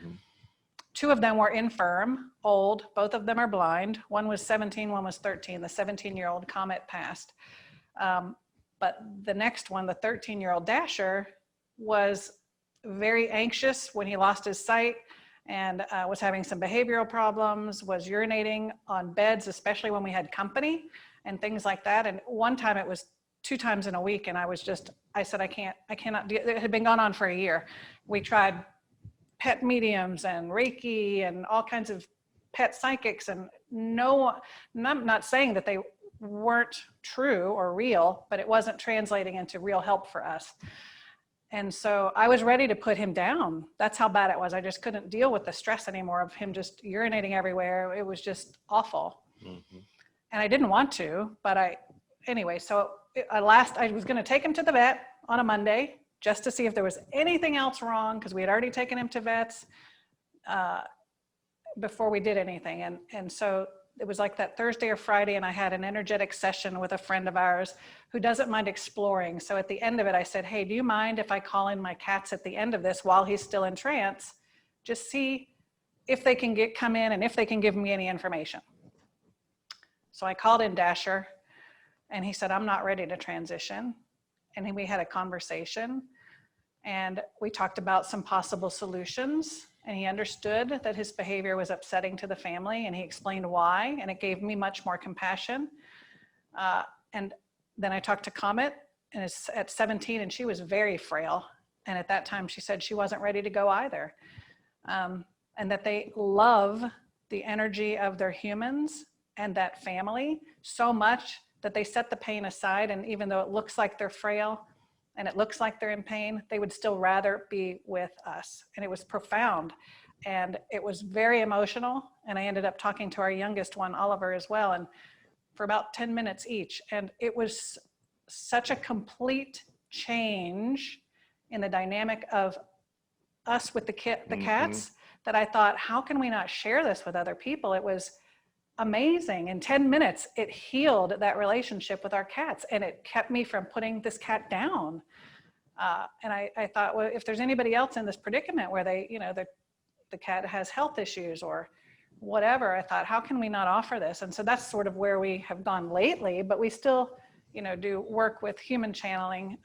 2 of them were infirm, old. Both of them are blind. One was 17, one was 13. The 17-year-old Comet passed. But the next one, the 13-year-old Dasher, was very anxious when he lost his sight, and was having some behavioral problems, was urinating on beds, especially when we had company and things like that. And one time it was 2 times in a week, and I said, I cannot do it. It had been going on for a year. We tried pet mediums and Reiki and all kinds of pet psychics, and I'm not saying that they weren't true or real, but it wasn't translating into real help for us. And so I was ready to put him down. That's how bad it was. I just couldn't deal with the stress anymore of him just urinating everywhere. It was just awful. And I didn't want to, but anyway, so I was going to take him to the vet on a Monday just to see if there was anything else wrong, because we had already taken him to vets before we did anything. And so it was like that Thursday or Friday, and I had an energetic session with a friend of ours who doesn't mind exploring. So at the end of it, I said, hey, do you mind if I call in my cats at the end of this while he's still in trance? Just see if they can come in and if they can give me any information. So I called in Dasher, and he said, I'm not ready to transition. And we had a conversation, and we talked about some possible solutions. And he understood that his behavior was upsetting to the family, and he explained why, and it gave me much more compassion. And then I talked to Comet, and it's at 17, and she was very frail. And at that time, she said she wasn't ready to go either. And that they love the energy of their humans and that family so much that they set the pain aside. And even though it looks like they're frail and it looks like they're in pain, they would still rather be with us. And it was profound, and it was very emotional. And I ended up talking to our youngest one, Oliver, as well, and for about 10 minutes each. And it was such a complete change in the dynamic of us with the cats, that I thought, how can we not share this with other people? It was amazing. In 10 minutes, it healed that relationship with our cats, and it kept me from putting this cat down. And I thought, well, if there's anybody else in this predicament where they, the cat has health issues or whatever, I thought, how can we not offer this? And so that's sort of where we have gone lately, but we still, do work with human channeling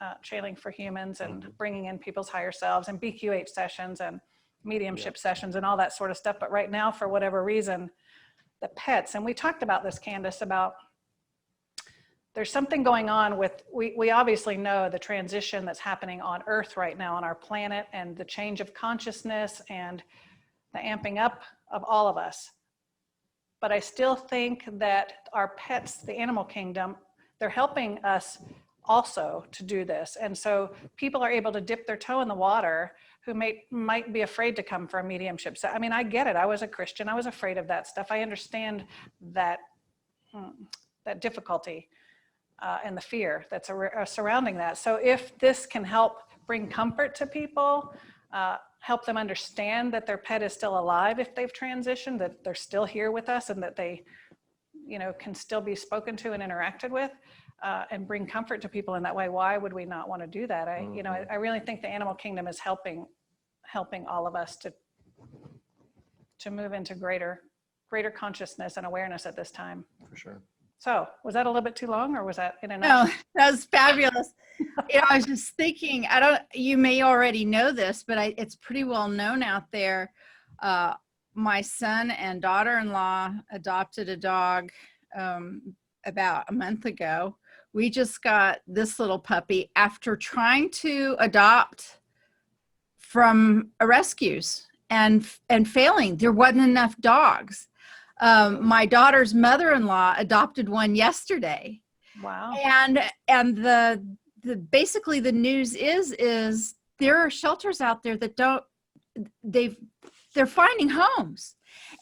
for humans, and bringing in people's higher selves, and BQH sessions and mediumship sessions and all that sort of stuff. But right now, for whatever reason, the pets, and we talked about this, Candace, about there's something going on with, we obviously know the transition that's happening on Earth right now, on our planet, and the change of consciousness and the amping up of all of us. But I still think that our pets, the animal kingdom, they're helping us also to do this. And so people are able to dip their toe in the water who might be afraid to come for a mediumship. So, I mean, I get it. I was a Christian. I was afraid of that stuff. I understand that, that difficulty and the fear that's surrounding that. So if this can help bring comfort to people, help them understand that their pet is still alive if they've transitioned, that they're still here with us, and that they, can still be spoken to and interacted with, and bring comfort to people in that way, why would we not want to do that? I really think the animal kingdom is helping all of us to move into greater consciousness and awareness at this time. For sure. So was that a little bit too long, or was that in a No, nutshell? that was fabulous. I was just thinking, you may already know this, but it's pretty well known out there. My son and daughter-in-law adopted a dog about a month ago. We just got this little puppy after trying to adopt from rescues and failing. There wasn't enough dogs. My daughter's mother-in-law adopted one yesterday. Wow. And the basically the news is there are shelters out there that they're finding homes.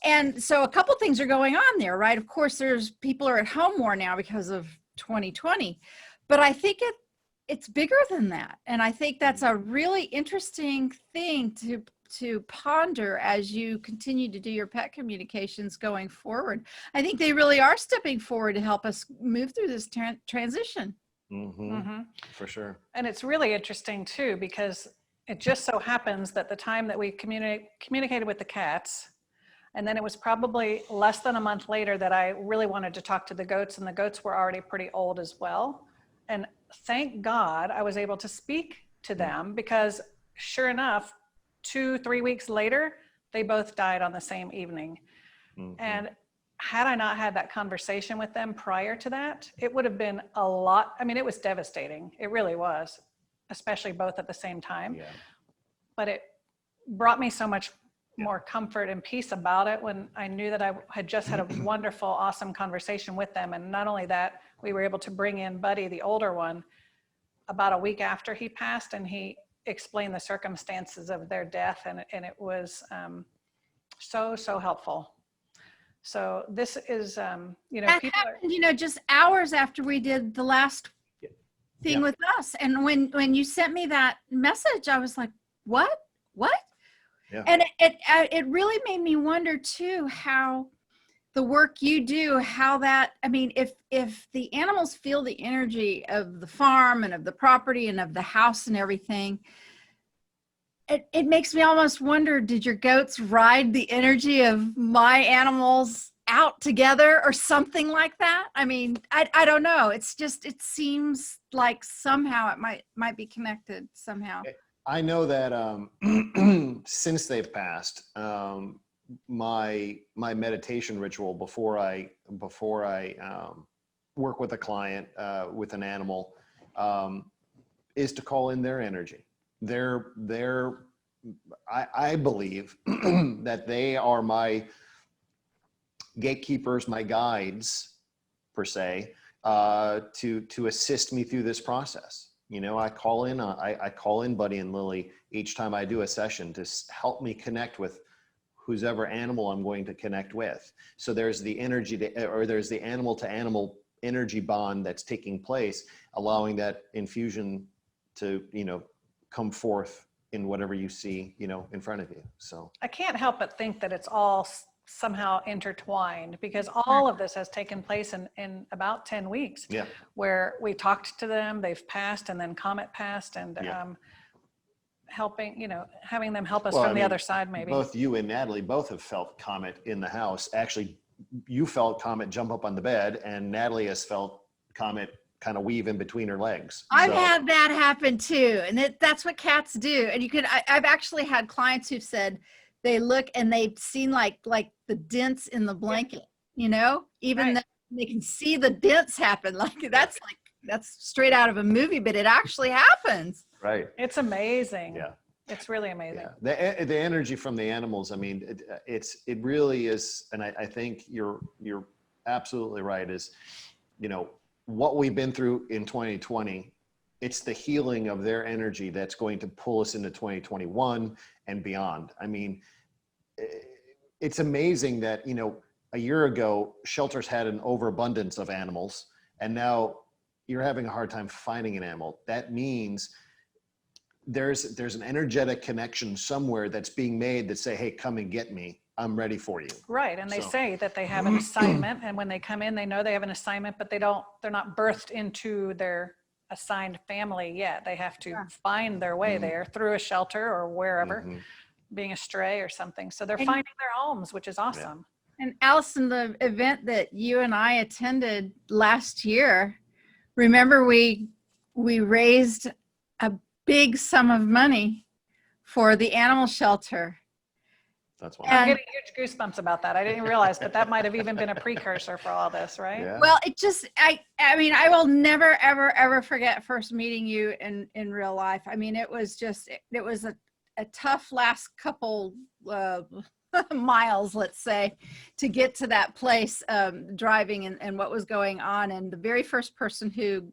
And so a couple things are going on there, right? Of course, people are at home more now because of 2020, but I think it's bigger than that. And I think that's a really interesting thing to ponder as you continue to do your pet communications going forward. I think they really are stepping forward to help us move through this transition. For sure. And it's really interesting too, because it just so happens that the time that we communicated with the cats, and then it was probably less than a month later that I really wanted to talk to the goats, and the goats were already pretty old as well. And thank God I was able to speak to them, because sure enough, 2-3 weeks later, they both died on the same evening. And had I not had that conversation with them prior to that, it would have been a lot. I mean, it was devastating. It really was, especially both at the same time. Yeah. But it brought me so much more comfort and peace about it when I knew that I had just had a wonderful, awesome conversation with them. And not only that, we were able to bring in Buddy, the older one, about a week after he passed, and he explained the circumstances of their death, and it was so helpful. So this is, That people happened, just hours after we did the last thing with us. And when you sent me that message, I was like, what? Yeah. And it really made me wonder too, how the work you do, how that, I mean, if the animals feel the energy of the farm and of the property and of the house and everything, it makes me almost wonder, did your goats ride the energy of my animals out together or something like that? I mean, I don't know. It's just, it seems like somehow it might be connected somehow. I know that since they've passed, my meditation ritual before I work with a client with an animal is to call in their energy. I believe that they are my gatekeepers, my guides per se, to assist me through this process. You know, I call in Buddy and Lily each time I do a session to help me connect with whoever animal I'm going to connect with. So there's the energy there's the animal to animal energy bond that's taking place, allowing that infusion to, you know, come forth in whatever you see, you know, in front of you. So I can't help but think that it's all somehow intertwined, because all of this has taken place in about 10 weeks, yeah, where we talked to them, they've passed, and then Comet passed, and helping, you know, having them help us Well, from I the mean, other side, maybe. both you and Natalie both have felt Comet in the house. Actually, you felt Comet jump up on the bed, and Natalie has felt Comet kind of weave in between her legs. I've So- had that happen too. And that's what cats do. And I've actually had clients who've said they look and they've seen like the dents in the blanket, you know, even Right. though they can see the dents happen. That's straight out of a movie, but it actually happens. Right. It's amazing. Yeah. It's really amazing. Yeah. The energy from the animals. I mean, it really is. And I think you're absolutely right. Is, you know, what we've been through in 2020, it's the healing of their energy that's going to pull us into 2021 and beyond. I mean, it's amazing that, you know, a year ago, shelters had an overabundance of animals, and now you're having a hard time finding an animal. That means there's an energetic connection somewhere that's being made that say, hey, come and get me. I'm ready for you. Right. And they So- say that they have an assignment, and when they come in, they know they have an assignment, but they're not birthed into their assigned family yet. They have to find their way there through a shelter or wherever, Mhm. being a stray or something. So they're And- finding their homes, which is awesome. And Allison, the event that you and I attended last year, remember we raised a big sum of money for the animal shelter. That's why. I'm And- getting huge goosebumps about that. I didn't realize, but that might have even been a precursor for all this, right? Yeah. Well, it just, I mean, I will never, ever, ever forget first meeting you in real life. I mean, it was just, it was a tough last couple miles, let's say, to get to that place, driving and what was going on. And the very first person who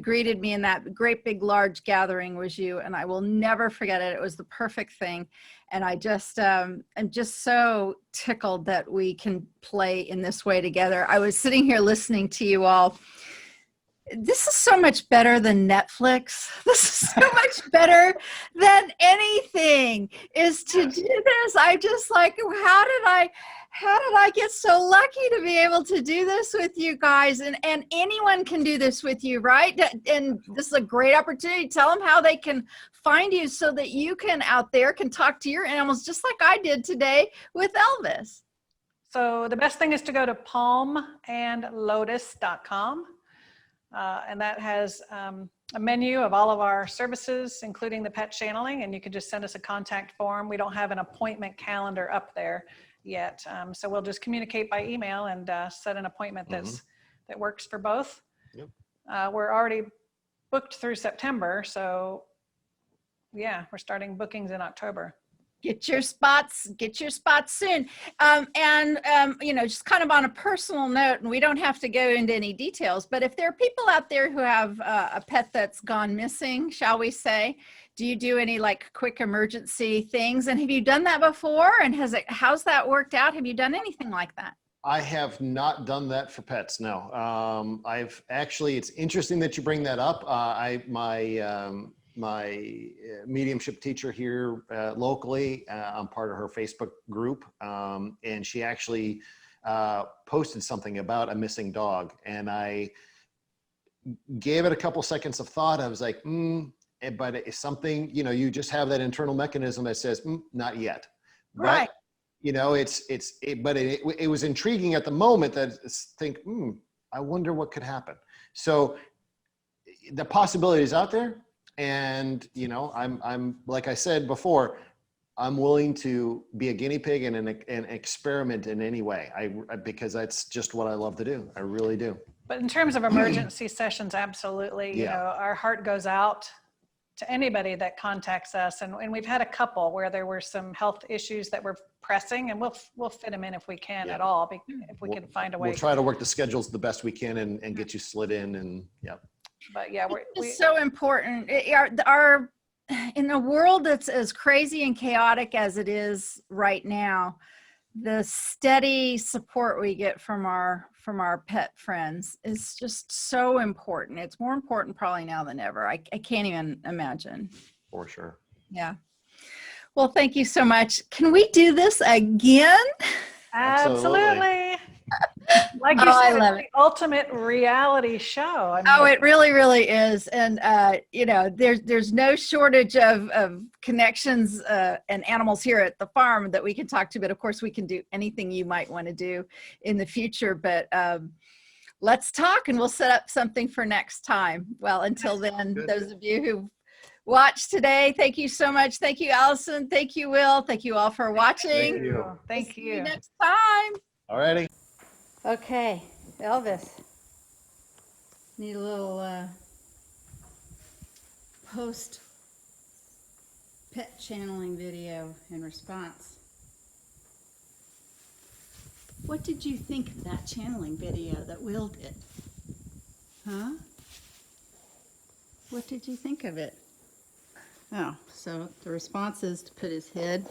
greeted me in that great big large gathering was you, and I will never forget it. It was the perfect thing. And I just I'm just so tickled that we can play in this way together. I was sitting here listening to you all. This is so much better than Netflix. This is so much better than anything, is to do this. I just like, how did I get so lucky to be able to do this with you guys? And anyone can do this with you, right? And this is a great opportunity. Tell them how they can find you so that you can out there can talk to your animals just like I did today with Elvis. So the best thing is to go to palmandlotus.com. And that has a menu of all of our services, including the pet channeling, and you can just send us a contact form. We don't have an appointment calendar up there yet. So we'll just communicate by email and set an appointment that works for both. Yep. We're already booked through September. So yeah, we're starting bookings in October. Get your spots soon. You know, just kind of on a personal note, and we don't have to go into any details, but if there are people out there who have a pet that's gone missing, shall we say, do you do any like quick emergency things? And have you done that before? And how's that worked out? Have you done anything like that? I have not done that for pets. No. I've actually, it's interesting that you bring that up. My mediumship teacher here locally, I'm part of her Facebook group, and she actually posted something about a missing dog, and I gave it a couple seconds of thought. I was like, but it's something, you know, you just have that internal mechanism that says, not yet. Right. But, you know, it was intriguing at the moment that think, I wonder what could happen. So the possibility is out there. And, you know, I'm, like I said before, I'm willing to be a guinea pig and experiment in any way. Because that's just what I love to do. I really do. But in terms of emergency sessions, absolutely, you know, our heart goes out to anybody that contacts us. And we've had a couple where there were some health issues that were pressing, and we'll fit them in if we can at all, if we can find a way. We'll try to work the schedules the best we can and get you slid in, and But yeah, it's so important. Our in a world that's as crazy and chaotic as it is right now, the steady support we get from our pet friends is just so important. It's more important probably now than ever. I can't even imagine. For sure. Yeah. Well, thank you so much. Can we do this again? Absolutely. Like you said, it's the ultimate reality show. I mean, it really, really is. And, you know, there's no shortage of connections and animals here at the farm that we can talk to. But of course, we can do anything you might want to do in the future. But let's talk, and we'll set up something for next time. Well, until then, those of you who watched today, thank you so much. Thank you, Allison. Thank you, Will. Thank you all for watching. Thank you. Thank you. See you next time. All righty. Okay, Elvis. Need a little post pet channeling video in response. What did you think of that channeling video that Will did? Huh? What did you think of it? Oh, so the response is to put his head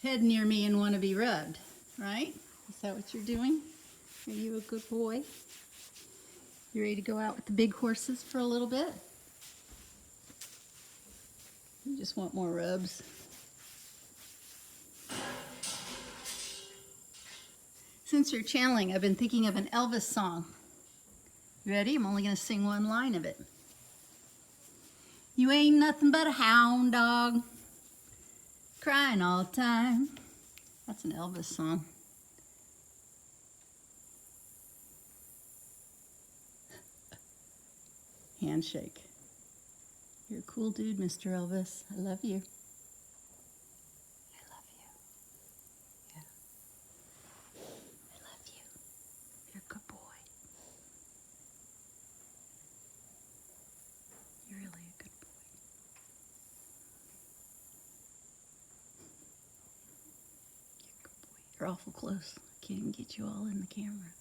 head near me and want to be rubbed, right? Is that what you're doing? Are you a good boy? You ready to go out with the big horses for a little bit? You just want more rubs. Since you're channeling, I've been thinking of an Elvis song. You ready? I'm only going to sing one line of it. You ain't nothing but a hound dog, crying all the time. That's an Elvis song. Handshake. You're a cool dude, Mr. Elvis. I love you. I love you. Yeah. I love you. You're a good boy. You're really a good boy. You're awful close. I can't even get you all in the camera.